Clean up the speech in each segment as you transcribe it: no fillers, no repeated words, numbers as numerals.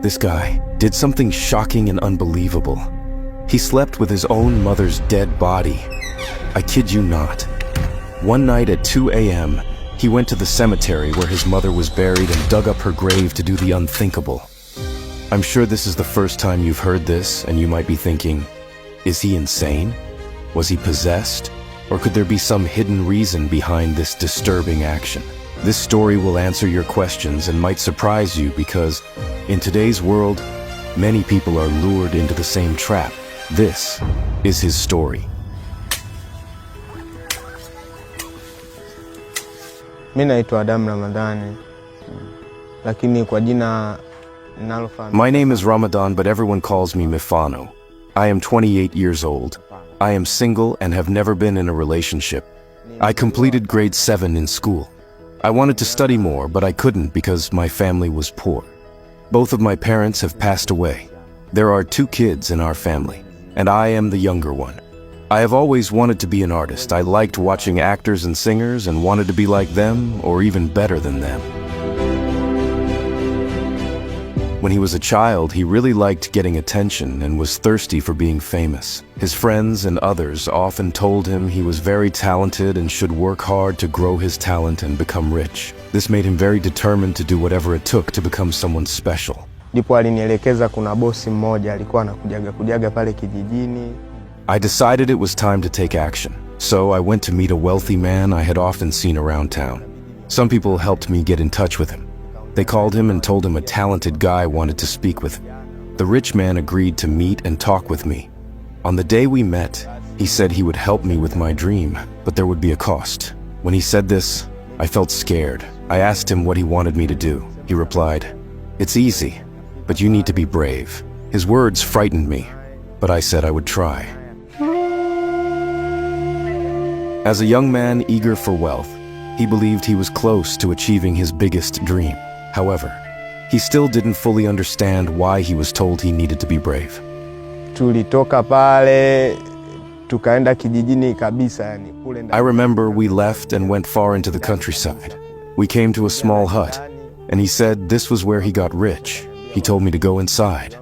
This guy did something shocking and unbelievable. He slept with his own mother's dead body. I kid you not. One night at 2 a.m., he went to the cemetery where his mother was buried and dug up her grave to do the unthinkable. I'm sure this is the first time you've heard this, and you might be thinking, is he insane? Was he possessed? Or could there be some hidden reason behind this disturbing action? This story will answer your questions and might surprise you because, in today's world, many people are lured into the same trap. This is his story. Mimi naitwa Adam Ramadhani, lakini kwa jina ninalofahamu. My name is Ramadan, but everyone calls me Mifano. I am 28 years old. I am single and have never been in a relationship. I completed grade 7 in school. I wanted to study more, but I couldn't because my family was poor. Both of my parents have passed away. There are 2 kids in our family, and I am the younger one. I have always wanted to be an artist. I liked watching actors and singers and wanted to be like them or even better than them. When he was a child, he really liked getting attention and was thirsty for being famous. His friends and others often told him he was very talented and should work hard to grow his talent and become rich. This made him very determined to do whatever it took to become someone special. Ndipo alinielekeza kuna bosi mmoja alikuwa anakujaga pale kijijini. I decided it was time to take action. So I went to meet a wealthy man I had often seen around town. Some people helped me get in touch with him. They called him and told him a talented guy wanted to speak with him. The rich man agreed to meet and talk with me. On the day we met, he said he would help me with my dream, but there would be a cost. When he said this, I felt scared. I asked him what he wanted me to do. He replied, "It's easy, but you need to be brave." His words frightened me, but I said I would try. As a young man eager for wealth, he believed he was close to achieving his biggest dream. However, he still didn't fully understand why he was told he needed to be brave. Tulitoka pale, tukaenda kijijini kabisa yani kule. I remember we left and went far into the countryside. We came to a small hut, and he said this was where he got rich. He told me to go inside.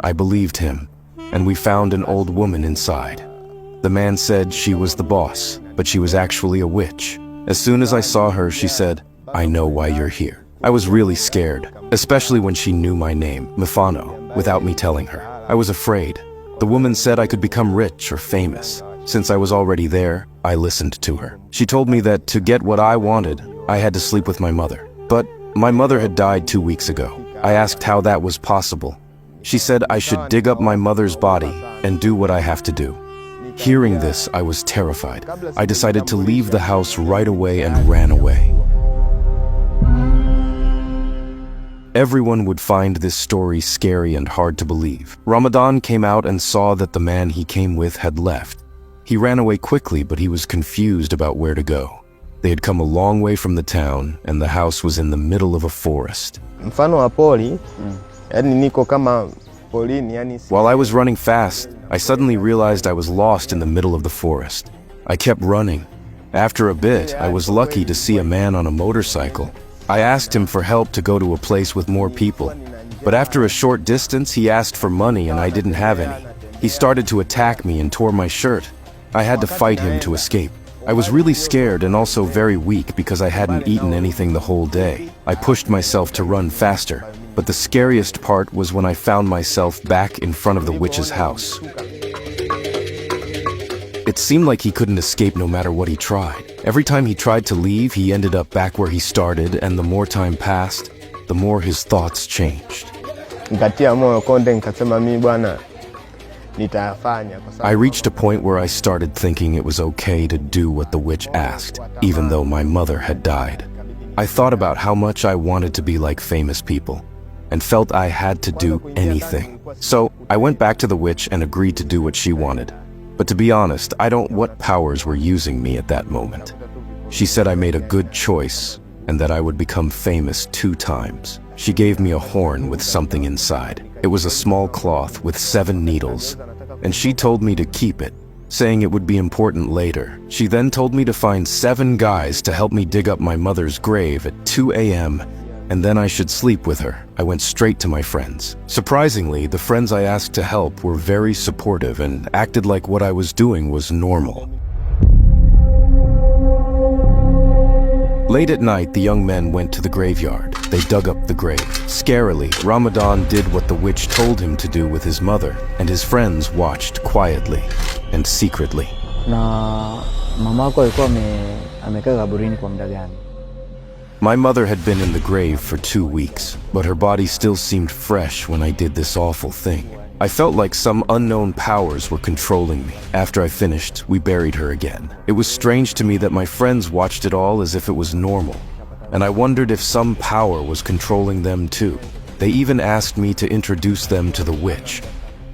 I believed him, and we found an old woman inside. The man said she was the boss, but she was actually a witch. As soon as I saw her, she said, "I know why you're here." I was really scared, especially when she knew my name, Mifano, without me telling her. I was afraid. The woman said I could become rich or famous. Since I was already there, I listened to her. She told me that to get what I wanted, I had to sleep with my mother. But my mother had died 2 weeks ago. I asked how that was possible. She said I should dig up my mother's body and do what I have to do. Hearing this, I was terrified. I decided to leave the house right away and ran away. Everyone would find this story scary and hard to believe. Ramadan came out and saw that the man he came with had left. He ran away quickly, but he was confused about where to go. They had come a long way from the town, and the house was in the middle of a forest. Mfano wa poli, yani niko kama polini, yani. While I was running fast, I suddenly realized I was lost in the middle of the forest. I kept running. After a bit, I was lucky to see a man on a motorcycle. I asked him for help to go to a place with more people. But after a short distance, he asked for money and I didn't have any. He started to attack me and tore my shirt. I had to fight him to escape. I was really scared and also very weak because I hadn't eaten anything the whole day. I pushed myself to run faster, but the scariest part was when I found myself back in front of the witch's house. It seemed like he couldn't escape no matter what he tried. Every time he tried to leave, he ended up back where he started, and the more time passed, the more his thoughts changed. I reached a point where I started thinking it was okay to do what the witch asked, even though my mother had died. I thought about how much I wanted to be like famous people, and felt I had to do anything. So I went back to the witch and agreed to do what she wanted. But to be honest, I don't know what powers were using me at that moment. She said I made a good choice and that I would become famous 2 times. She gave me a horn with something inside. It was a small cloth with 7 needles, and she told me to keep it, saying it would be important later. She then told me to find 7 guys to help me dig up my mother's grave at 2 a.m. and then I should sleep with her. I went straight to my friends. Surprisingly, the friends I asked to help were very supportive and acted like what I was doing was normal. Late at night, the young men went to the graveyard. They dug up the grave. Scarily, Ramadan did what the witch told him to do with his mother, and his friends watched quietly and secretly. Na mamako alikuwa amekaa kaburini kwa muda gani? My mother had been in the grave for 2 weeks, but her body still seemed fresh when I did this awful thing. I felt like some unknown powers were controlling me. After I finished, we buried her again. It was strange to me that my friends watched it all as if it was normal, and I wondered if some power was controlling them too. They even asked me to introduce them to the witch.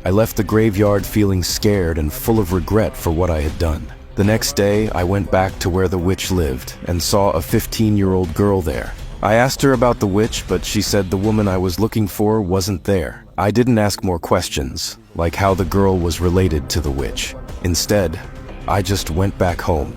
I left the graveyard feeling scared and full of regret for what I had done. The next day, I went back to where the witch lived and saw a 15-year-old girl there. I asked her about the witch, but she said the woman I was looking for wasn't there. I didn't ask more questions, like how the girl was related to the witch. Instead, I just went back home.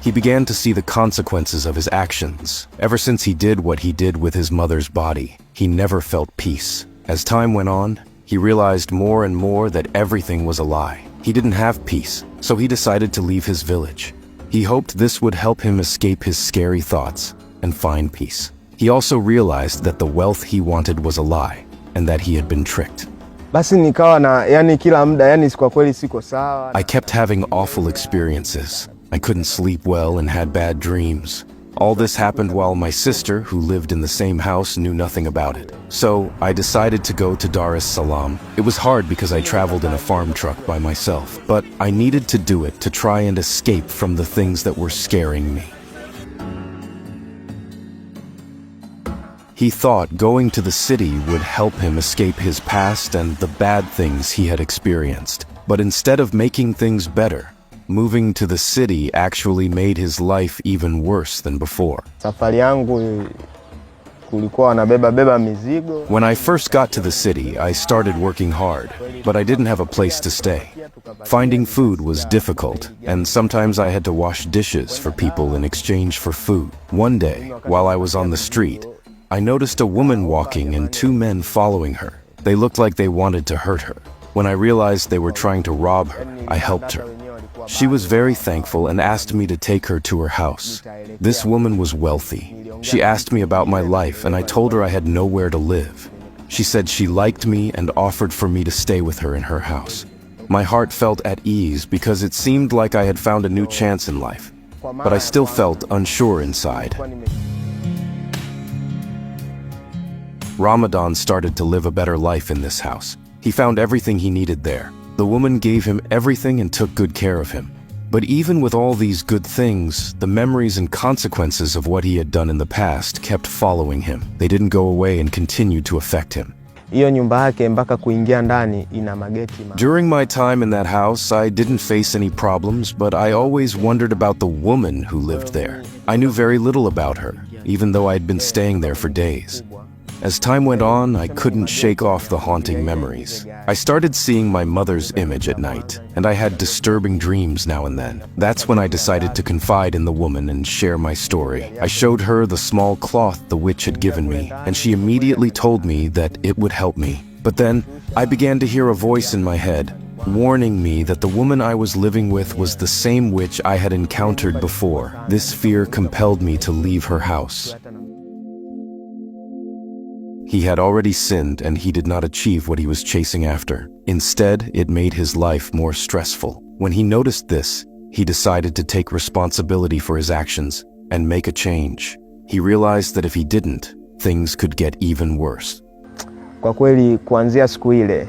He began to see the consequences of his actions. Ever since he did what he did with his mother's body, he never felt peace. As time went on, he realized more and more that everything was a lie. He didn't have peace, so he decided to leave his village. He hoped this would help him escape his scary thoughts and find peace. He also realized that the wealth he wanted was a lie and that he had been tricked. Basi nikawa na kila muda kwa kweli siko sawa. I kept having awful experiences. I couldn't sleep well and had bad dreams. All this happened while my sister, who lived in the same house, knew nothing about it. So I decided to go to Dar es Salaam. It was hard because I traveled in a farm truck by myself, but I needed to do it to try and escape from the things that were scaring me. He thought going to the city would help him escape his past and the bad things he had experienced. But instead of making things better, moving to the city actually made his life even worse than before. Safari yangu kulikuwa nabeba mizigo. When I first got to the city, I started working hard, but I didn't have a place to stay. Finding food was difficult, and sometimes I had to wash dishes for people in exchange for food. One day, while I was on the street, I noticed a woman walking and 2 men following her. They looked like they wanted to hurt her. When I realized they were trying to rob her, I helped her. She was very thankful and asked me to take her to her house. This woman was wealthy. She asked me about my life, and I told her I had nowhere to live. She said she liked me and offered for me to stay with her in her house. My heart felt at ease because it seemed like I had found a new chance in life, but I still felt unsure inside. Ramadan started to live a better life in this house. He found everything he needed there. The woman gave him everything and took good care of him. But even with all these good things, the memories and consequences of what he had done in the past kept following him. They didn't go away and continued to affect him. During my time in that house, I didn't face any problems, but I always wondered about the woman who lived there. I knew very little about her, even though I had been staying there for days. As time went on, I couldn't shake off the haunting memories. I started seeing my mother's image at night, and I had disturbing dreams now and then. That's when I decided to confide in the woman and share my story. I showed her the small cloth the witch had given me, and she immediately told me that it would help me. But then, I began to hear a voice in my head, warning me that the woman I was living with was the same witch I had encountered before. This fear compelled me to leave her house. He had already sinned, and he did not achieve what he was chasing after. Instead, it made his life more stressful. When he noticed this, he decided to take responsibility for his actions and make a change. He realized that if he didn't, things could get even worse. Kwa kweli kuanzia siku ile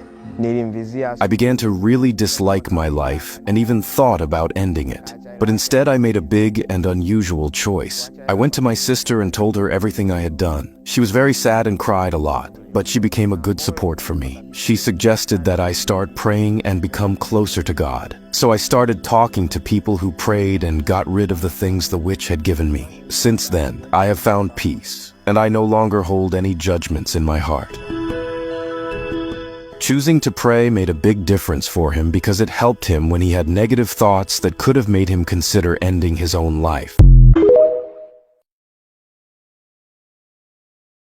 I began to really dislike my life and even thought about ending it. But instead I made a big and unusual choice. I went to my sister and told her everything I had done. She was very sad and cried a lot, but she became a good support for me. She suggested that I start praying and become closer to God. So I started talking to people who prayed and got rid of the things the witch had given me. Since then, I have found peace, and I no longer hold any judgments in my heart. Choosing to pray made a big difference for him because it helped him when he had negative thoughts that could have made him consider ending his own life.